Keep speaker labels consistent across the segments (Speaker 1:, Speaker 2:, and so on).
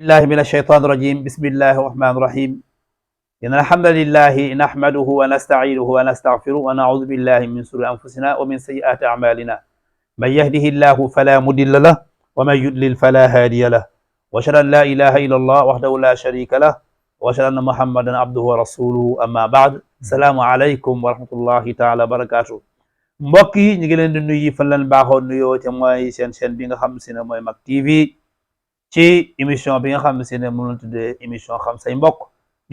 Speaker 1: الله من الشيطان الرجيم بسم الله الرحمن الرحيم إن الحمد لله نحمده ونستعينه ونستغفره ونعوذ بالله من شرور أنفسنا ومن سيئات أعمالنا من يهده الله فلا مضل له ومن يضلل فلا هادي له وأشهد أن لا إله إلا الله وحده لا شريك له وأشهد أن محمدا عبده ورسوله أما بعد السلام عليكم ورحمة الله تعالى وبركاته mbokk yi ñu ngi leen di nuyu fan leen baaxoon nuyoo te mooy seen chaîne bi nga xam si ne mooy Mak TV ci émission bi nga xam si ne mën na tuddee émission xam say mbokk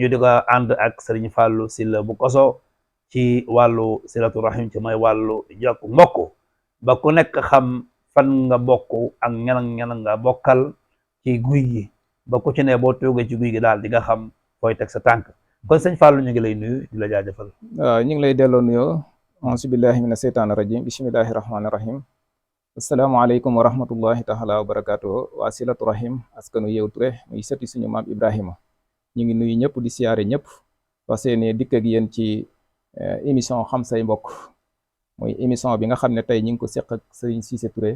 Speaker 1: ñu di ko ànd ak Serigne Fallou Sylla bu Koso ci wàllu Siratoul Rahim ci mooy wàllu jokk mbokk ba ku nekk xam fan nga bokk ak ñan nga bokkal ci guy gi ba ku ci ne boo toogee ci guy gi daal di nga xam fooy teg sa tànk kon sëñ Fallou ñu ngi lay nuyu di la jaajëfal.
Speaker 2: waaw ñu ngi lay delloo nuyoo auzu billahi mina seytaani rajim bismillahi rahmaani rahim asalaamaaleykum wa rahmatullahi taala wa barakatuh waa Siratoul Rahim askanu Yeew Touré muy sëti suñu maam Ibrahima ñu ngi nuyu ñëpp di siyaare ñëpp wax seeni dikk ak yéen ci émission xam say mbokk muy émission bi nga xam ne tey ñu ngi ko seq ak Serigne Cissé Touré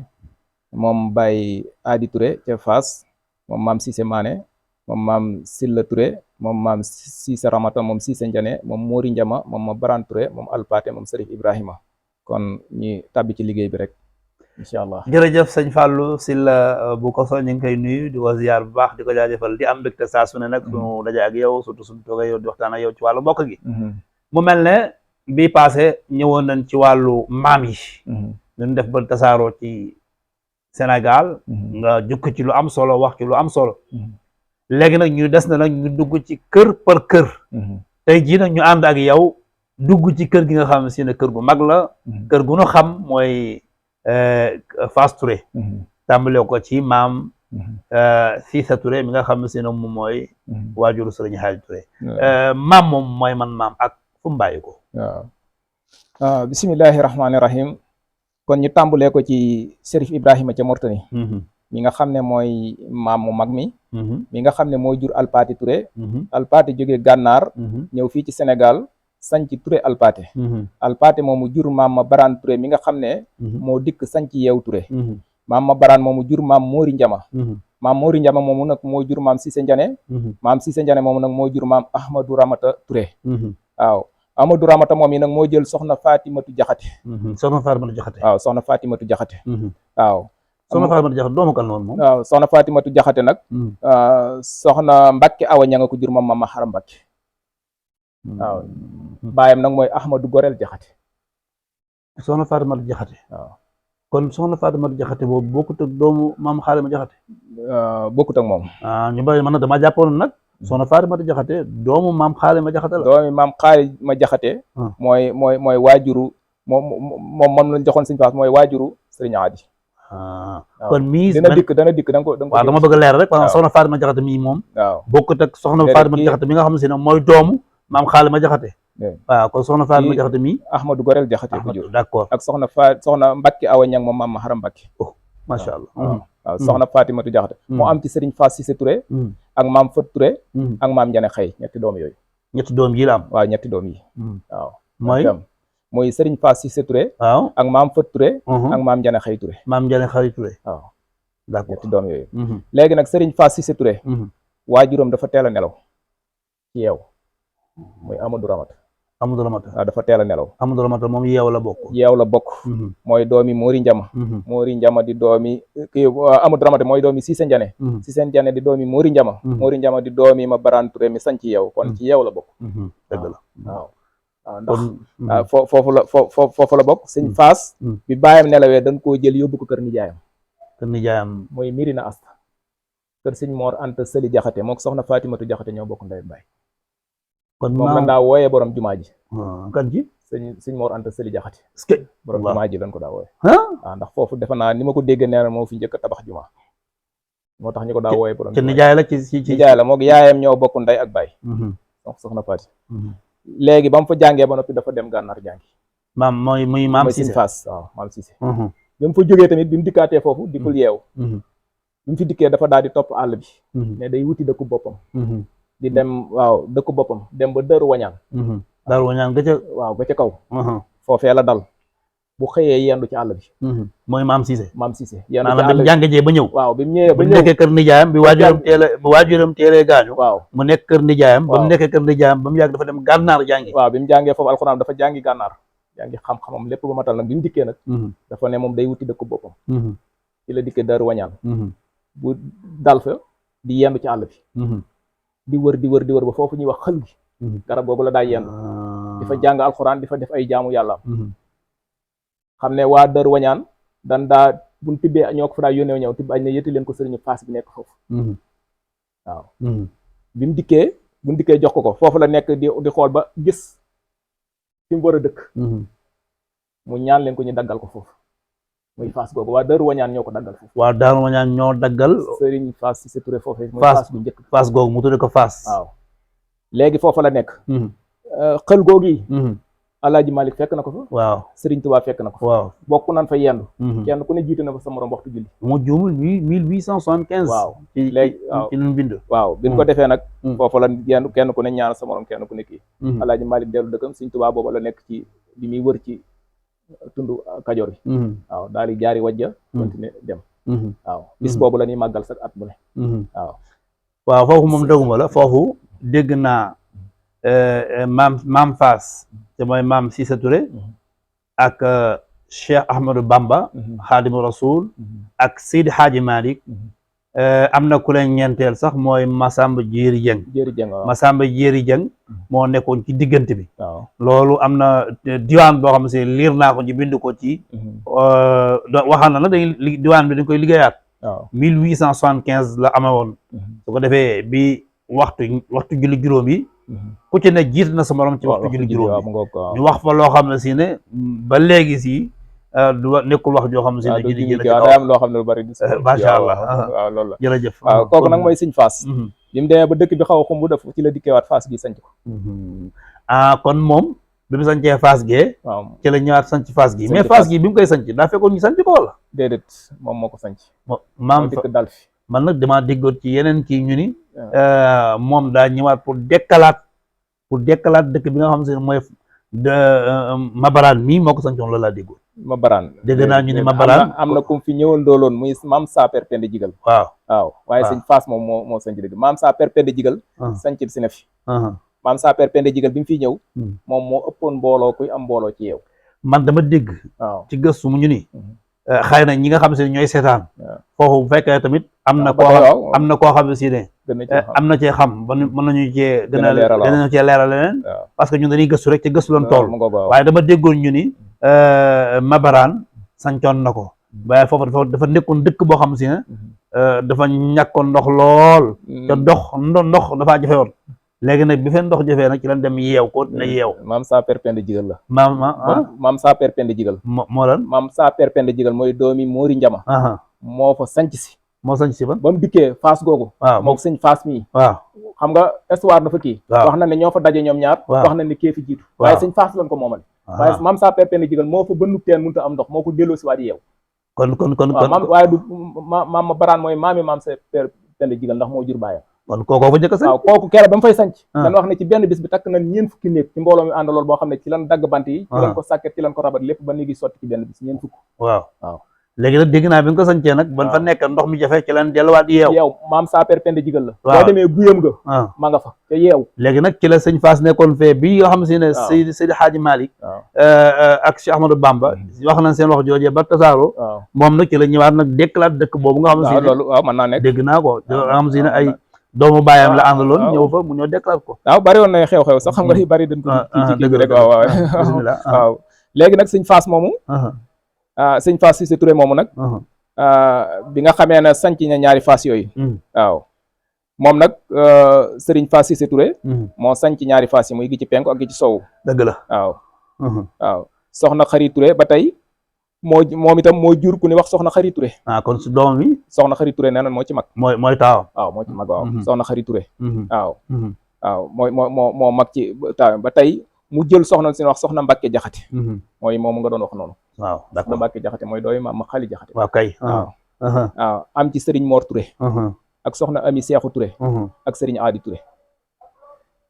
Speaker 2: moom Baye Adi Touré ca Fass moom maam Cissé Mané moom maam Sylla Touré moom maam Cissé Ramata moom Cissé Ndiané moom Mori Ndiama moom ma Baran Touré moom Alpate moom Serif Ibrahima kon ñi tàbbi ci liggéey bi rek incha allah.
Speaker 1: jërëjëf sëñ Fallou Sylla bu Koso ñu ngi koy nuyu di ko ziar bu baax di ko jaajëfal di am mbégte saa su ne nag suñu daje ak yow surtout suñu toogee yow di waxtaan ak yow ci wàllu mbokk gi mu mel ne bii passé ñëwoon nañ ci wàllu maam yi ñu def ba tasaaroo ci Sénégal nga jukk ci lu am solo wax ci lu am solo léegi nag ñu des na nag ñu dugg ci kër par kër tey jii nag ñu ànd ak yow dugg ci kër gi nga xam si ne kër gu mag la kër gu nu xam mooy Fass Touré tàmbale ko ci maam Cissé Touré mi nga xam si ne moom mooy waajuru Sëriñ Haaj Touré maam moom mooy man maam ak fu mu bàyyi ko
Speaker 2: waaw bismillahi rahmaani rahim kon ñu tàmbalee ko ci Serif Ibrahima ca Mortani mi nga xam ne mooy maam mu mag mi nga xam ne moo jur Alpati Touré Alpati jógee gànnaar ñëw fii ci Sénégal sanc Touré Alpate Alpate moomu jur maam ma Baran Touré mi nga xam ne moo dikk sanc Yeew Touré maam ma Baran moomu jur maam Mori Ndiama maam Mori Ndiama moomu nag moo jur maam Cissé Ndiané maam Cissé Ndiané moomu nag moo jur maam Ahmadou Ramata Touré waaw Ahmadou Ramata moom yi nag moo jël soxna Fatimatu Jaxate
Speaker 1: soxna Fatimatu Jaxate
Speaker 2: waaw soxna Fatimatu Jaxate waaw
Speaker 1: soxna Fatimatu Jaxate doomu kan noonu moom
Speaker 2: waaw soxna Fatimatu Jaxate nag soxna Mbacke Awa ña nga ko jur maam Mama Xaram Mbacke waaw baayam nag mooy Ahmadou Gorel Jaxate
Speaker 1: soxna Fatimatu Jaxate
Speaker 2: waaw
Speaker 1: kon soxna Fatimatu Jaxate boobu bokkut ak doomu maam Xaalima Jaxate
Speaker 2: bokkut ak moom
Speaker 1: ñu bari man nag dama jàppoon nag soxna Fatimatu Jaxate doomu maam Xaalima Jaxate la
Speaker 2: doomi maam Xaalima Jaxate mooy waajuru moom lañ joxoon Sëñ Fass mooy waajuru Sëriñ Aadi
Speaker 1: kon mii
Speaker 2: dana dikk da nga ko
Speaker 1: waaw dama bëgg a leer rek parce que soxna Fatimatu Jaxate mii moom
Speaker 2: waaw
Speaker 1: bokkut ak soxna Fatimatu Jaxate mi nga xam si ne mooy doomu maam Xaalima Jaxate waaw kon soxna Fatimatu Jaxate mii
Speaker 2: Ahmadou Gorel Jaxate ko jur
Speaker 1: d'accord
Speaker 2: ak soxna Mbacke Awa ñang moom maam Maharam Mbacke
Speaker 1: macha allah
Speaker 2: waaw soxna Fatimatu Jaxate moo am ci Serigne Fass Cissé Touré ak maam Fat Touré ak maam Ndiané Xëy ñetti doom yooyu
Speaker 1: ñetti doom yi la am
Speaker 2: waaw ñetti doom yi waaw mooy Serigne Fass Cissé Touré
Speaker 1: waaw
Speaker 2: ak maam Fat Touré ak maam Ndiané Xëy Touré
Speaker 1: maam Ndiané Xëy Touré
Speaker 2: waaw
Speaker 1: d'accord
Speaker 2: ñetti doom yooyu léegi nag Serigne Fass Cissé Touré waajuram dafa teel a nelaw ci Yeew muy Amadou Ramata waaw dafa teel a nelaw
Speaker 1: Amadou Ramata moom Yeew la bokk
Speaker 2: mooy doomi Mori Ndiama Mori Ndiama di doomi kii Amadou Ramata mooy doomi Cissé Ndiané Cissé Ndiané di doomi Mori Ndiama Mori Ndiama di doomi ma Baran Touré mi sañ ci Yeew kon ci Yeew la bokk
Speaker 1: dëgg la
Speaker 2: waaw ndax foofu la bokk Sëñ Fass bi baayam nelawee dañ koo jël yóbbu ko kër nijaayam mooy Mirina Asta kër Sëñ Mor Anta Sëli Jaxate mook soxna Fatimatu Jaxate ñoo bokk ndey baay kon moom lañ daa wooyee borom jumaa ji
Speaker 1: kan ji
Speaker 2: Sëñ Mor Anta Sëli Jaxate
Speaker 1: est-ce que
Speaker 2: borom jumaa ji lañ ko daa wooye waaw ndax foofu defe naa ni ma ko déggee nee na moo fi njëkk a tabax jumaa moo tax ñu ko daa wooyee borom
Speaker 1: nijaay la ci
Speaker 2: nijaay la mook yaayam ñoo bokk ndey ak baay donc soxna Faati léegi ba mu fa jàngee ba noppi dafa dem gànnaar jàngi
Speaker 1: muy maam Cissé
Speaker 2: Sëñ Fass waaw maam Cissé bi mu fa jógee tamit bi mu dikkaatee foofu dikkul Yeew bi mu fi dikkee dafa daal di topp àll bi ne day wuti dëkku boppam di dem waaw dëkku boppam dem ba Daaru Wañaan
Speaker 1: Daaru Wañaan ga ca
Speaker 2: waaw ga ca kaw foofee la dal bu xëyee yendu ci àll bi.
Speaker 1: mooy maam Cissé.
Speaker 2: maam Cissé yendu ci
Speaker 1: maanaam
Speaker 2: àll
Speaker 1: bi
Speaker 2: bi
Speaker 1: mu jàngee ba ñëw.
Speaker 2: waaw bi mu ñëwee ba
Speaker 1: mu
Speaker 2: ñëw
Speaker 1: nekkee kër nijaayam bi waajuram teelee gaañu.
Speaker 2: waaw
Speaker 1: mu nekk kër nijaayam. ba mu nekkee kër nijaayam ba mu yàgg dafa dem gànnaar jàngi.
Speaker 2: waaw bi mu jàngee foofu alxuraan dafa jàngi gànnaar jàngi xam-xamam lépp ba matal nag bi mu dikkee nag. dafa ne moom day wuti dëkk boppam. ci la dikkee Daaru Wañaan. bu dal fa di yendu ci àll bi. di wër ba foofu ñuy wax xël gi. garab googu la daa yendu. di fa jàng alxuraan di fa def ay jaamu yàlla. xam ne waa Daaru Wañaan dan daa buñ tibbee ñoo ko fa daa yónnee ñëw tibb añ ne yëtti leen ko sëriñu Faas bi nekk foofu. waaw bi mu dikkee jox ko foofu la nekk di xool ba gis fi mu war a dëkk. mu ñaan leen ko ñu daggal ko foofu muy Faas googu waa Daaru Wañaan ñoo ko daggal foofu. waa Daaru Wañaan ñoo daggal sëriñ Faas si Touré foofu muy Faas bu njëkk Faas googu mu tudde ko Faas. waaw léegi foofu la nekk. xël googu yi. Alaaji Malik fekk na ko fa. waaw Sëriñ Tuubaa fekk na ko fa. waaw bokk nan fa yendu. kenn ku ne jiite na fa sa morom waxtu julli. mu juumul 1875. waaw léegi waaw ci lu bind. waaw bi ñu ko defee nag. foofu la yendu kenn ku ne ñaan sa morom kenn ku ne kii. Alaaji Malik dellu dëkkam Sëriñ Tuubaa booba la nekk ci bi muy wër ci tundu Kajoor yi. waaw daal di jaari wajja. continuer dem. waaw bis boobu la ñuy màggal sax at bu ne. waaw foofu moom dëgguma la foofu dégg naa maam Faas te mooy maam Cissé Touré ak Cheikh Ahmadou Bamba Xaadimu Rasul ak Seydi Hadji Malick am na ku leen ñeenteel sax mooy Masamba Jéeri Jeng Masamba Jéeri Jeng moo nekkoon ci diggante bi. loolu am na diwaan boo xam ne liir naa ko ñu bind ko ci waxaan na nag diwaan bi dañ koy liggéeyaat. 1875 la amee woon. su ko defee bi waxtu julli juróom yi ku ci ne jiit na sa morom ci waxtu julli juróom ñu wax fa loo xam ne si ne ba léegi si du nekkul wax joo xam ne si ne ji day am loo xam ne lu bari macha allah waaw loolu la jërëjëf waaw kooku nag mooy Sëñ Faas bi mu demee ba dëkk bi xaw a xumb def ci la dikkeewaat Faas gi sanc ko kon moom bi mu sancee Faas gee waaw ci la ñëwaat sanc Faas gi mais Faas gi bi mu koy sanc daa fekkoon ñu sanc ko wala déedéet moom moo ko sanc maam dikk dal fi man nag damaa déggoon ci yeneen kii ñu ni moom daa ñëwaat pour dekkalaat dëkk bi nga xam ne mooy Mabaraan mii moo ko sancoon loolu laa déggoon. Mabaraan dégg naa ñu ne Mabaraan am na ku fi ñëwoon dooloon muy maam Saper Penda Jigal. waaw waaye Sëñ Faas moom moo sanc dëgg maam Saper Penda Jigal. sanc si na fi. maam Saper Penda Jigal bi mu fiy ñëw. moom moo ëppoon mbooloo kuy am mbooloo ci yow. man dama dégg. ci gëstu mu ñu ni. xëy na ñi nga xam si ñooy seetaan foofu bu fekkee tamit am na koo xam ne si ne am na cee xam ba mën nañu cee gën a leeral leneen parce que ñun dañuy gëstu rek ci gëstu loon tool waaye dama déggoon ñu ni Mabaraan sancoon na ko waaye foofu dafa nekkoon dëkk boo xam si ne dafa ñàkkoon ndox lool te ndox dafaa jafe woon léegi nag bi feen ndox jafee nag ci lan dem yeew ko dina yeew maam Saper Penda Jigal la maam Saper Penda Jigal moo lan maam Saper Penda Jigal mooy doomi Moori Njama moo fa sanc si ba mu dikkee Faas googu mook Sëñ Faas mii xam nga histoire dafa kii wax na ne ñoo fa daje ñoom ñaar wax na ne kee fi jiitu waaye Sëñ Faas lañ ko moomale waaye maam Saper Penda Jigal moo fa bënnu teen mënut a am ndox moo ko delloo si waat yeew kon maam waaye du maam Mabaraan mooy maami maam Saper Penda Jigal ndax moo jur baayam kon kookoo fa njëkk a sanc waaw kooku keroog ba mu fay sanc dañ wax ne ci benn bis bi takk nañ ñeen fukki néeg ci mbooloo mi àndalool boo xam ne ci lan dagg bant yi ci lan ko sàkket ci lan ko rabat lépp ba néegi sotti ci benn bis ñeen fukk waaw léegi nag dégg naa bi nga ko sancee nag ban fa nekk ndox mi jafe ci lan delluwaat yeew maam Saper Penda Jigal la boo demee guyam nga ma nga fa te yeew léegi nag ci la Sëñ Faas nekkoon fee bi yoo xam si ne Seydi Hadji Malick ak Cheikh Ahmadou Bamba wax nañ seen wax joojee ba tasaaroo moom nag ci la ñëwaat nag dékkalaat dëkk boobu nga xam si ne loolu waaw mën naa nekk dégg naa ko nga xam si ne ay doomu baayam la àndaloon ñëw fa mu ñëw déclaré ko waaw bari woon na xew-xew sax xam nga yu bari dañ ko ci kii bi rek waaw bismillah waaw léegi nag Sëñ Faas moomu Sëñ Faas Cissé Touré moomu nag bi nga xamee ne sanc na ñaari Faas yooyu waaw moom nag Sëriñ Faas Cissé Touré moo sanc ñaari Faas yi muy gi ci penku ak gi ci sowu dëgg la waaw soxna Xari Touré ba tey moom itam moo jur ku ni wax soxna Xari Touré kon su doom bi soxna Xari Touré nee na moo ci mag mooy taaw waaw moo ci mag waaw soxna Xari Touré waaw moo mag ci taaw ba tey mu jël soxna si wax soxna Mbàkke Jaxate mooy moom nga doon wax noonu waaw soxna Mbàkke Jaxate mooy dooy ma xali Jaxate waaw kay waaw am ci Sëriñ Mor Touré ak soxna Ami Seexu Touré ak Sëriñ Aadi Touré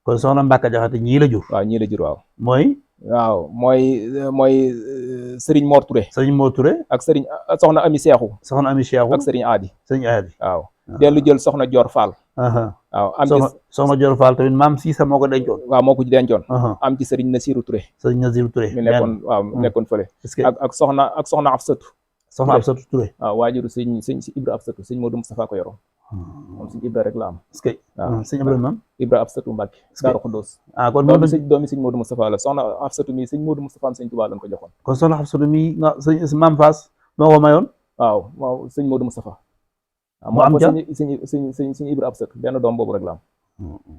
Speaker 2: kon soxna Mbàkke Jaxate ñii la jur waaw ñii la jur waaw mooy waaw mooy Serigne Mor Touré.
Speaker 1: Serigne Mor Touré
Speaker 2: ak Serigne soxna Ami Seexu.
Speaker 1: soxna Ami Seexu
Speaker 2: ak Serigne Aadi.
Speaker 1: Serigne Aadi
Speaker 2: waaw dellu jël soxna Dior Fall. waaw am ci
Speaker 1: soxna Dior Fall tamit maam Siisa moo ko dencoon.
Speaker 2: waaw moo ko dencoon. am ci Serigne Nasirou Touré.
Speaker 1: Serigne Nasirou Touré
Speaker 2: mi nekkoon waaw nekkoon fële. ak soxna Afsatu.
Speaker 1: soxna Afsatu Touré.
Speaker 2: waaw waajuru sëñ Ibra Afsatu sëñ Modou Moustapha ko yoroon. moom sëñ Ibra rek la am.
Speaker 1: est-ce que waaw sëñ Ibra man
Speaker 2: Ibra Afsatu Mbacke. Daaru Xuddoos.
Speaker 1: kon
Speaker 2: doomi sëñ Modou Moustapha la soxna Afsatu mi sëñ Modou Moustapha am sëñ Touba lañ ko joxoon.
Speaker 1: kon soxna Afsatu mi nga sëñ maam Fass moo ko mayoon.
Speaker 2: waaw sëñ Modou Moustapha.
Speaker 1: mu am ja
Speaker 2: sëñ Ibra Afsatu benn doom boobu rek la am.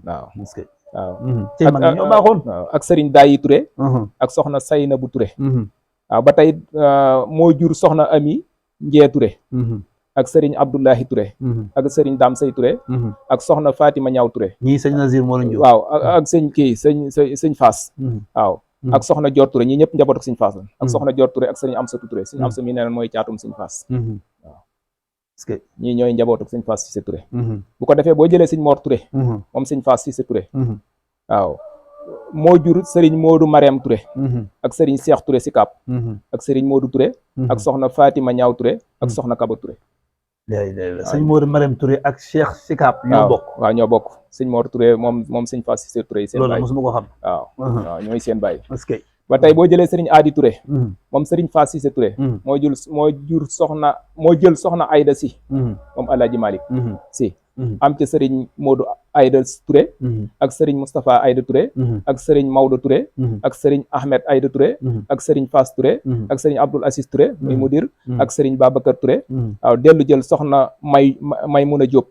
Speaker 2: waaw
Speaker 1: est-ce que
Speaker 2: waaw.
Speaker 1: ci mag ñoo baaxoon.
Speaker 2: waaw ak Serigne Dayi Touré. ak soxna Saynabu Touré. waaw ba tey moo jur soxna Ami Njee Touré. ak Serigne Abdoulahi Touré. ak Serigne Dame Sey Touré. ak soxna Fatima Ñaw Touré.
Speaker 1: ñii sëñ Nazir moo leen jur.
Speaker 2: waaw ak sëñ Fass. waaw ak soxna Dior Touré ñii ñëpp njaboot ak sëñ Fass la. ak soxna Dior Touré ak Serigne Amsatou Touré. sëñ Amsa mi nee na mooy caatum sëñ Fass. waaw parce que ñii ñooy njaboot ak sëñ Fass Cissé Touré. bu ko defee boo jëlee sëñ Mor Touré. moom sëñ Fass Cissé Touré. waaw moo jur Serigne Modou Mariam Touré. ak Serigne Cheikh Touré Sikap. ak Serigne Modou Touré. ak soxna Fatima Ñaw Touré. ak soxna Kaba Touré.
Speaker 1: sëñ Modou Mariam Touré ak Cheikh Sikap ñoo bokk.
Speaker 2: waaw ñoo bokk sëñ Mor Touré moom sëñ Fass Cissé Touré seen baay.
Speaker 1: loolu mosuma ko xam.
Speaker 2: waaw ñooy seen baay.
Speaker 1: parce que
Speaker 2: ba tey boo jëlee Serigne Adi Touré. moom Serigne Fass Cissé Touré. moo jël soxna Aïda Si. moom Alaaji Malick Si. am ci Serigne Modou Aïda Touré. ak Serigne Moustapha Aïda Touré. ak Serigne Maodo Touré. ak Serigne Ahmed Aïda Touré. ak Serigne Fass Touré. ak Serigne Abdoul Aziz Touré muy mudir. ak Serigne Babacar Touré. waaw dellu jël soxna Maymuna Diop.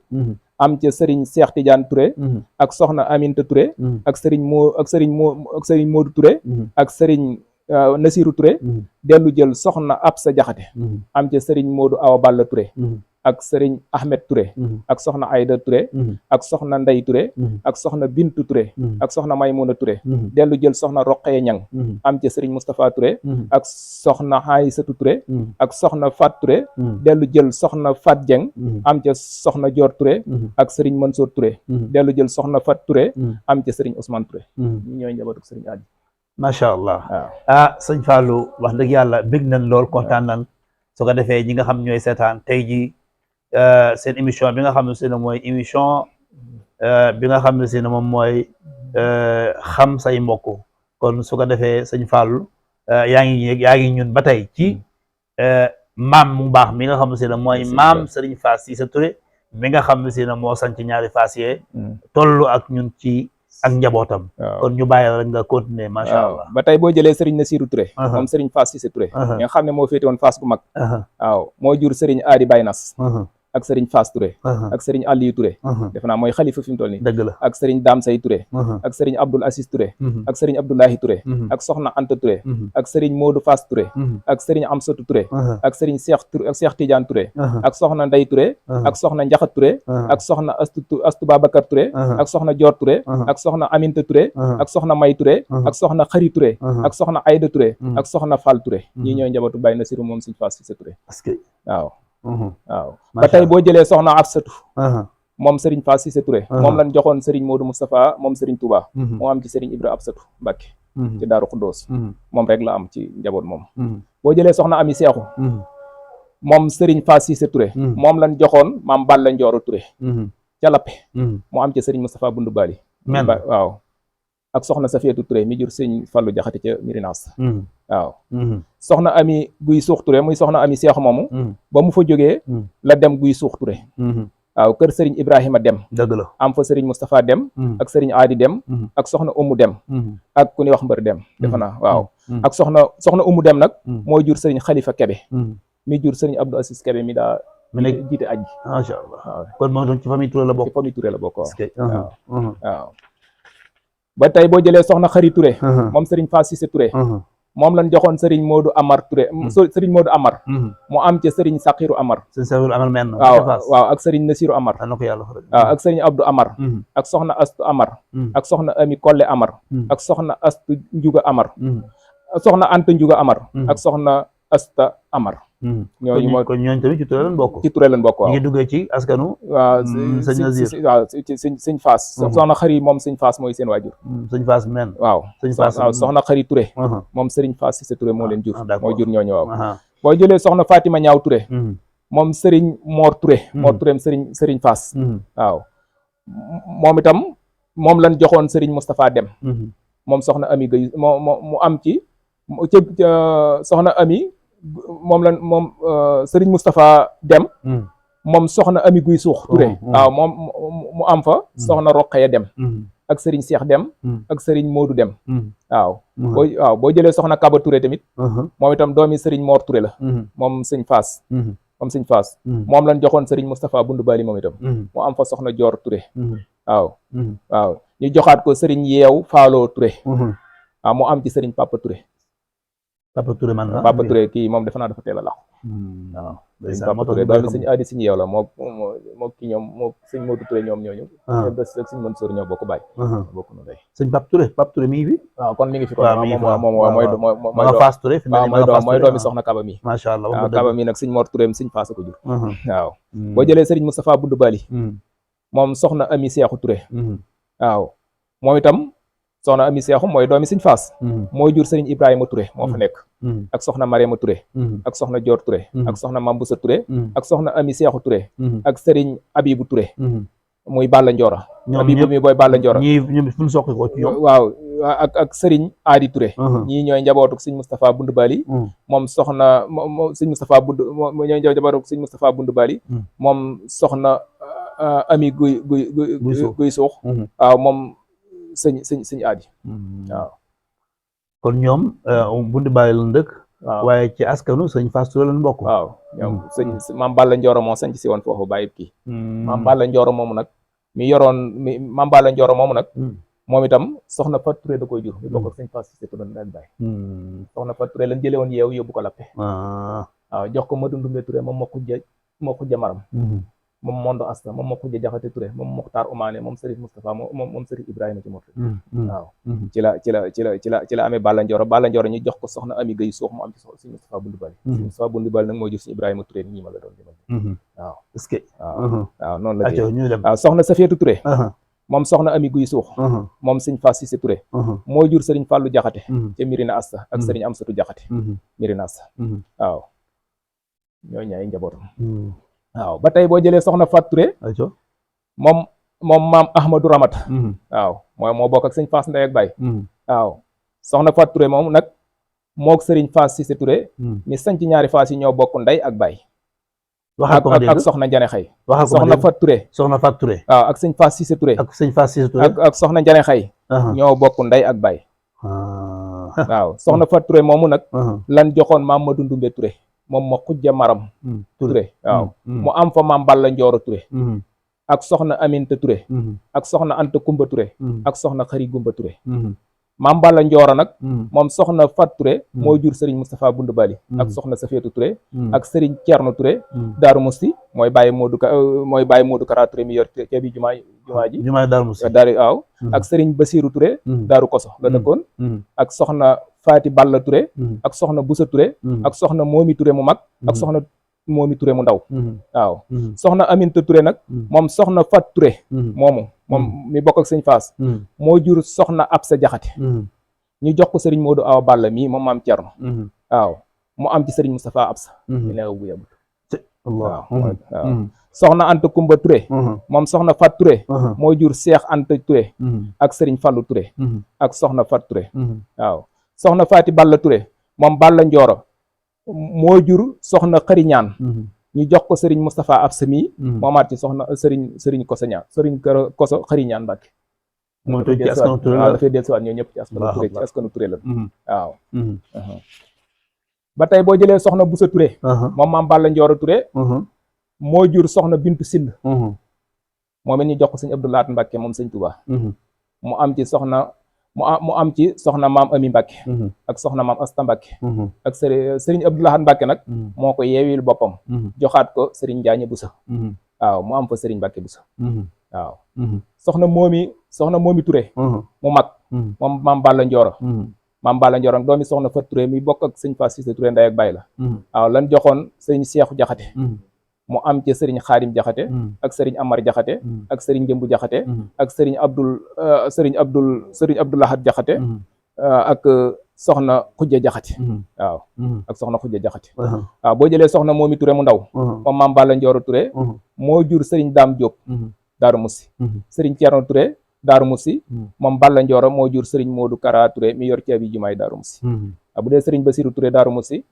Speaker 2: am ci Serigne Cheikh Tidiane Touré. ak soxna Aminta Touré. ak Serigne Modou Touré. ak Serigne Nasirou Touré. dellu jël soxna Absa Jaxate. am ci Serigne Modou Awa Balla Touré. ak Serigne Ahmed Touré. ak soxna Aïda Touré. ak soxna Ndey Touré. ak soxna Bintu Touré. ak soxna Maymuna Touré. dellu jël soxna Roqeye Ñang. am ci Serigne Moustapha Touré. ak soxna Aïssatou Touré. ak soxna Fat Touré. dellu jël soxna Fat Dieng. am ci soxna Dior Touré. ak Serigne Mansour Touré. dellu jël soxna Fat Touré. am ci Serigne Ousmane Touré. ñi ñooy njabootu Serigne Adi.
Speaker 1: macha allah. sëñ Fallou wax dëgg yàlla bég nañ lool kontaan nañ su ko defee ñi nga xam ñooy seetaan tey jii seen émission bi nga xam ne si ne mooy émission bi nga xam ne si ne moom mooy xam say mbokk kon su ko defee sëñ Fallou yaa ngi ñun ba tey ci maam mu baax mi nga xam ne si ne mooy maam Serigne Fass Cissé Touré mi nga xam ne si ne moo sanc ñaari Fass yee tollu ak ñun ci ak njabootam. kon ñu bàyyi rek nga continuer macha allah.
Speaker 2: ba tey boo jëlee Serigne Nasirou Touré. moom Serigne Fass Cissé Touré. nga xam ne moo féete woon Fass gu mag. waaw moo jur Serigne Adi Baynas. ak Serigne Fass Touré. ak Serigne Aliou Touré. defe naa mooy xalifa fi mu toll nii.
Speaker 1: dëgg la
Speaker 2: ak Serigne Dame Sey Touré. ak Serigne Abdoul Aziz Touré. ak Serigne Abdoulahi Touré. ak Soxna Anta Touré. ak Serigne Modou Fass Touré. ak Serigne Amsatou Touré. ak Serigne Cheikh Tidiane Touré. ak Soxna Ndey Touré. ak Soxna Njaxat Touré. ak Soxna Astu Babacar Touré. ak Soxna Dior Touré. ak Soxna Aminta Touré. ak Soxna May Touré. ak Soxna Xari Touré. ak Soxna Aïda Touré. ak Soxna Fall Touré. ñii ñooy njabootu Baye Nasirou moom Serigne Fass Cissé Touré.
Speaker 1: parce que
Speaker 2: waaw. waaw ba tey boo jëlee soxna Afsatou moom Serigne Fass Cissé Touré moom lañ joxoon Serigne Modou Moustapha moom Serigne Touba moo am ci Serigne Ibra Afsatou Mbacke ci Daaru Xuddoos moom rek la am ci njaboot moom boo jëlee soxna Ami Seexu moom Serigne Fass Cissé Touré moom lañ joxoon maam Balla Njooro Touré ca Lappe moo am ci Serigne Moustapha Bundu Bali waaw ak soxna Safiyatu Touré mi jur Serigne Fallou Jaxate ca Mirinas waaw soxna Ami Guy Suux Touré muy soxna Ami Seexu moomu ba mu fa jógee la dem Guy Suux Touré waaw kër Serigne Ibrahima Dem
Speaker 1: dëgg la
Speaker 2: am fa Serigne Moustapha Dem ak Serigne Adi Dem ak soxna Umu Dem ak ku ñuy wax Mbër Dem defe naa waaw ak soxna Umu Dem nag moo jur Serigne Khalifa Kebe mi jur Serigne Abdou Aziz Kebe mi daa mi nekk jiite aj
Speaker 1: macha allah kon moom ci famille Touré la bokk
Speaker 2: ci famille Touré la bokk waaw waaw ba tey boo jëlee soxna Xari Touré moom Serigne Fass Cissé Touré moom lañ joxoon Serigne Modou Amar Touré Serigne Modou Amar mu am ca Serigne Sakiru Amar
Speaker 1: men
Speaker 2: waaw ak Serigne Nasiru Amar waaw ak Serigne Abdou Amar ak soxna Astu Amar ak soxna Ami Kolle Amar ak soxna Astu Njuga Amar soxna Anta Njuga Amar ak soxna Asta Amar ñooñu mooy
Speaker 1: kon ñooñu tamit ci Touré lañ bokk.
Speaker 2: ci Touré lañ bokk, waaw.
Speaker 1: ñu ngi duggee ci askanu.
Speaker 2: waaw
Speaker 1: sëñ Nazir
Speaker 2: waaw sëñ Faas. soxna Xari moom sëñ Faas mooy seen waajur.
Speaker 1: sëñ Faas men.
Speaker 2: waaw
Speaker 1: sëñ Faas
Speaker 2: waaw soxna Xari Touré. moom Serigne Faas Cissé Touré moo leen jur. moo jur ñooñu, waaw. boo jëlee soxna Fatima Ñaaw Touré. moom Serigne Mor Touré. Mor Touré Serigne Faas. waaw moom itam moom lañ joxoon Serigne Moustapha Dem. moom soxna Ami Gueye mu am ci soxna Ami moom Serigne Moustapha Dem. moom soxna Ami Gueye Suux Touré. waaw moom mu am fa soxna Roqaya Dem. ak Serigne Cheikh Dem. ak Serigne Modou Dem. waaw boo jëlee soxna Kaba Touré tamit. moom itam doomi Serigne Mor Touré la. moom sëñ Faas. moom lañ joxoon Serigne Moustapha Bundu Bali moom itam. mu am fa soxna Dior Touré. waaw ñu joxaat ko Serigne Yeew Faalo Touré. waaw mu am ci Serigne Papa Touré.
Speaker 1: Papa Touré man la
Speaker 2: Papa Touré kii moom defe naa dafa teel a lax.
Speaker 1: waaw
Speaker 2: Papa Touré doomi sëñ Aadi Sëñ Yeew la moo kii ñoom moo sëñ Modou Touré ñoom ñooñu. bés rek sëñ Mansour ñoo bokk baay. bokk na day
Speaker 1: sëñ Papa Touré mi ngi fi.
Speaker 2: waaw kon mi ngi fi kon mooy doomi soxna Kaba mi.
Speaker 1: macha allah
Speaker 2: waaw Kaba mi nag sëñ Mor Touré sëñ Faas ko jur. waaw boo jëlee Serigne Moustapha Bundu Bali. moom soxna Ami Seexu Touré. waaw moom itam soxna Ami Seexu mooy doomi sëñ Faas. mooy jur Serigne Ibrahima Touré moo fa nekk. ak soxna Mariama Touré. ak soxna Dior Touré. ak soxna Mambusa Touré. ak soxna Ami Seexu Touré. ak Serigne Abibu Touré. muy Balla Ndiora. Abibu mi booy Balla Ndiora.
Speaker 1: ñii fu ñu soqi ko ci ñoom.
Speaker 2: waaw ak Serigne Adi Touré. ñii ñooy njabootuk sëñ Moustapha Bundu Bali. moom soxna sëñ Moustapha Bundu ñooy njabootuk sëñ Moustapha Bundu Bali. moom soxna Ami Guy Suux. waaw moom sëñ Adi. waaw
Speaker 1: kon ñoom Bundu Bali lañ dëkk.
Speaker 2: waaw
Speaker 1: waaye ci askanu sëñ Faas Touré lañ bokk.
Speaker 2: waaw ñoom maam Balla Ndioro moo sañ si woon foofu bàyyi kii. maam Balla Ndioro moomu nag maam Balla Ndioro moomu nag. moom itam soxna Fat Touré da koy jur. ñu bokk ak sëñ Faas Cissé Touré daal bàyyi. soxna Fat Touré lañ jëlee woon yeew yóbbu ko lappe. waaw jox ko Madou Ndoumbe Touré moom moo ko jamaram. moom Mondo Asta moom moo ko Jaxate Touré moom Mokhtar Oumane moom Serif Moustapha moom Serif Ibrahima ci mot. waaw ci la amee Balla Ndioro ñu jox ko soxna Ami Gueye Suux mu am ci sëñ Moustapha Bundu Bali. sëñ Moustapha Bundu Bali nag moo jur sëñ Ibrahima Touré ñii ma la doon jëmal. waaw
Speaker 1: est-ce que.
Speaker 2: waaw noonu la waaw soxna Safietou Touré. moom soxna Ami Gueye Suux. moom sëñ Fass Cissé Touré. moo jur Serigne Fallou Jaxate ca Mirina Asta ak Serigne Amsatou Jaxate Mirina Asta. waaw ñooy ñaay njabootam. waaw ba tey boo jëlee soxna Fat Touré. moom maam Ahmadou Ramata. waaw moo bokk ak sëñ Fass ndey ak baay. waaw soxna Fat Touré moom nag mook Serigne Fass Cissé Touré. mi sanc ñaari Fass yi ñoo bokk ndey ak baay. ak soxna Njane Xay. soxna Fat Touré.
Speaker 1: soxna Fat Touré.
Speaker 2: waaw ak sëñ Fass Cissé Touré.
Speaker 1: ak sëñ Fass Cissé Touré.
Speaker 2: ak soxna Njane Xay. ñoo bokk ndey ak baay. waaw soxna Fat Touré moomu nag. lan joxoon maam Madou Ndoumbe Touré. moom ma xujja maram Touré waaw mu am fa maam Balla Ndioro Touré. ak soxna Aminta Touré. ak soxna Anta Kumba Touré. ak soxna Xari Gumba Touré. maam Balla Ndioro nag moom soxna Fat Touré moo jur Serigne Moustapha Bundu Bali ak soxna Safietou Touré ak Serigne Thierno Touré Daaru Musti mooy bàyyi Modou Kara Touré mi yor ceebi jumaa ji
Speaker 1: Daaru Musti
Speaker 2: waaw ak Serigne Basirou Touré Daaru Koso la dëkkoon ak soxna Faati Balla Touré ak soxna Boussa Touré ak soxna Momi Touré mu mag ak soxna Momi Touré mu ndaw waaw soxna Aminta Touré nag moom soxna Fat Touré moom mi bokk ak sëñ Fass moo jur soxna Absa Jaxate ñu jox ko Serigne Modou Awa Balla mii moom maam Thierno waaw mu am ci Serigne Moustapha Absa mi neew bu yabut waaw soxna Anta Kumba Touré moom soxna Fat Touré moo jur Cheikh Anta Touré ak Serigne Fallou Touré ak soxna Fat Touré waaw soxna Faati Balla Touré moom Balla Ndioro moo jur soxna Xari Ñaan ñu jox ko Serigne Moustapha Absa mi moomaat ci soxna Serigne Koso Ñaan Serigne Koso Xari Ñaan Mbàkke
Speaker 1: mooy ci askanu Touré
Speaker 2: waaw dafay dellusiwaat ñoo ñëpp ci askanu Touré la waaw ba tey boo jëlee soxna Boussa Touré moom maam Balla Ndioro Touré moo jur soxna Bintu Sill moom it ñu jox ko sëñ Abdou Lahat Mbàkke moom sëñ Touba mu am ci soxna maam Ami Mbàkke ak soxna maam Asta Mbàkke ak Serigne Abdou Lahat Mbàkke nag moo ko yeewil boppam joxaat ko Serigne Njaañe Busa waaw mu am fa Serigne Mbàkke Busa waaw soxna Momi Touré mu mag moom maam Balla Ndioro maam Balla Ndioro doomi soxna Fat Touré mi bokk ak sëñ Fass Cissé Touré ndey ak baay la waaw lan joxoon sëñ Seexu Jaxate mu am ci sëriñ Xaadim Jaxate ak sëriñ Amar Jaxate ak sëriñ Jëmbu Jaxate ak sëriñ Abdul Lahad Jaxate ak soxna Xujja Jaxate waaw ak soxna Xujja Jaxate waaw boo jëlee soxna Moomi Touré mu ndaw moom maam Balla Ndioro Touré moo jur sëriñ Daam Diop Daaru Musi sëriñ Ceerno Touré Daaru Musi moom Balla Ndioro moo jur sëriñ Modou Kara Touré mi yor caabi jumaay Daaru Musi bu dee sëriñ Basiru Touré Daaru Musi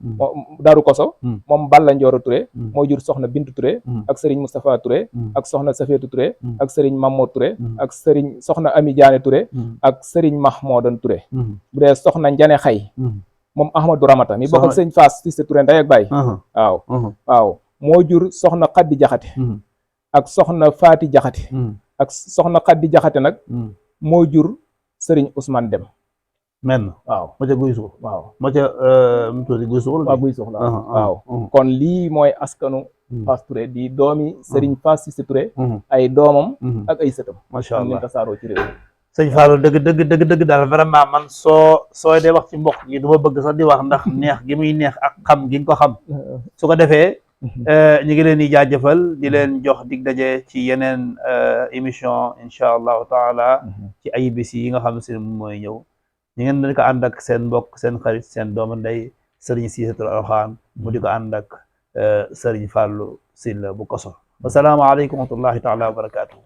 Speaker 2: Daaru Koso moom Balla Ndioro Touré moo jur soxna Bintu Touré ak sëriñ Moustapha Touré ak soxna Safeetu Touré ak sëriñ Mammo Touré ak sëriñ soxna Ami Diané Touré ak sëriñ Mahmoudan Touré bu dee soxna Njane Xay moom Ahmadou Ramata mi bokk ak sëriñ Fass Cissé Touré ndey ak baay waaw moo jur soxna Xaddi Jaxate ak soxna Faati Jaxate ak soxna Xaddi Jaxate nag moo jur sëriñ Ousmane Dem
Speaker 1: men
Speaker 2: waaw
Speaker 1: ma ca guy suux
Speaker 2: waaw
Speaker 1: ma ca mu tudd guy suux
Speaker 2: waaw guy suux la waaw kon lii mooy askanu Fass Touré di doomi sëriñ Fass Cissé Touré ay doomam ak ay sëtam
Speaker 1: macha allah
Speaker 2: tasaaroo ci réew
Speaker 1: sëñ Fallou dëgg daal vraiment man sooy dee wax ci mbokk gi du ma bëgg sax di wax ndax neex gi muy neex ak xam gi nga ko xam su ko defee ñu ngi leen di jaajëfal di leen jox dig daje ci yeneen émission incha allahu taala ci ay bis yi nga xam ne mooy ñëw ñu ngeen dañ ko ànd ak seen mbokk seen xarit seen doomu ndey sëriñ Siratoul Rahim mu di ko ànd ak sëriñ Fallou Sylla bu Koso wasalaamaaleykum wa rahmatullahi taala wa barakatuhu